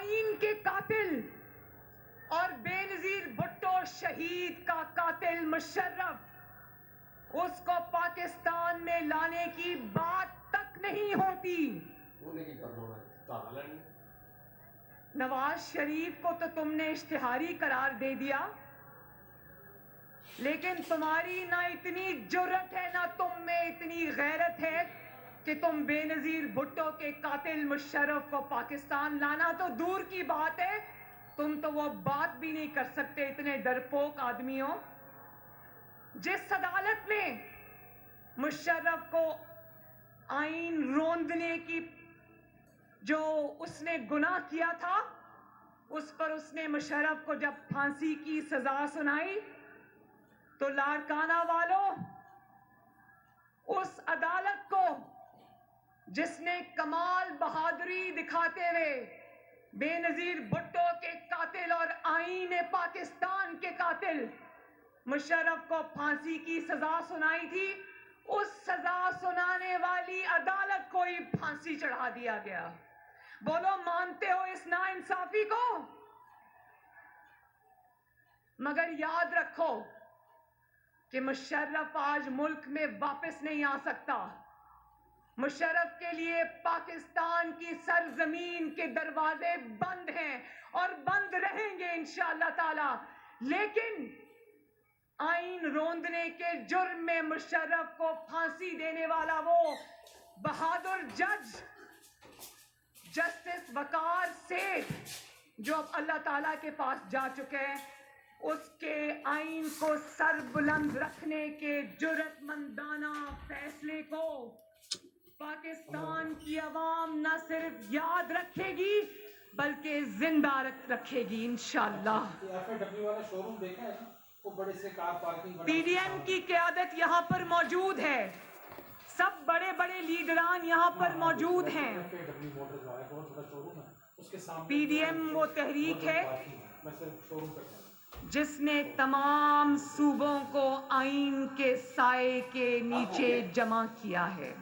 آئین کے قاتل اور بے نظیر بھٹو شہید کا قاتل مشرف، اس کو پاکستان میں لانے کی بات تک نہیں ہوتی۔ نواز شریف کو تو تم نے اشتہاری قرار دے دیا، لیکن تمہاری نہ اتنی جرأت ہے، نہ تم میں اتنی غیرت ہے کہ تم بے نظیر بھٹو کے قاتل مشرف کو پاکستان لانا تو دور کی بات ہے، تم تو وہ بات بھی نہیں کر سکتے، اتنے ڈرپوک آدمی ہو۔ جس عدالت نے مشرف کو آئین روندنے کی جو اس نے گناہ کیا تھا، اس پر اس نے مشرف کو جب پھانسی کی سزا سنائی تو لاڑکانہ والوں، اس عدالت کو جس نے کمال بہادری دکھاتے ہوئے بے نظیر بھٹو کے قاتل اور آئین پاکستان کے قاتل مشرف کو پھانسی کی سزا سنائی تھی، اس سزا سنانے والی عدالت کو ہی پھانسی چڑھا دیا گیا۔ بولو مانتے ہو اس ناانصافی کو؟ مگر یاد رکھو کہ مشرف آج ملک میں واپس نہیں آ سکتا۔ مشرف کے لیے پاکستان کی سرزمین کے دروازے بند ہیں اور بند رہیں گے انشاءاللہ تعالی، لیکن آئین روندنے کے جرم میں مشرف کو پھانسی دینے والا وہ بہادر جج جسٹس وقار سیٹھ جو اب اللہ تعالیٰ کے پاس جا چکے ہیں، اس کے آئین کو سر بلند رکھنے کے جرأت مندانہ فیصلے کو پاکستان کی عوام نہ صرف یاد رکھے گی بلکہ زندہ رکھے گی انشاءاللہ۔ پی ڈی ایم کی قیادت یہاں پر موجود ہے، سب بڑے بڑے لیڈران یہاں پر موجود ہیں۔ پی ڈی ایم وہ تحریک ہے جس نے تمام صوبوں کو آئین کے سائے کے نیچے جمع کیا ہے۔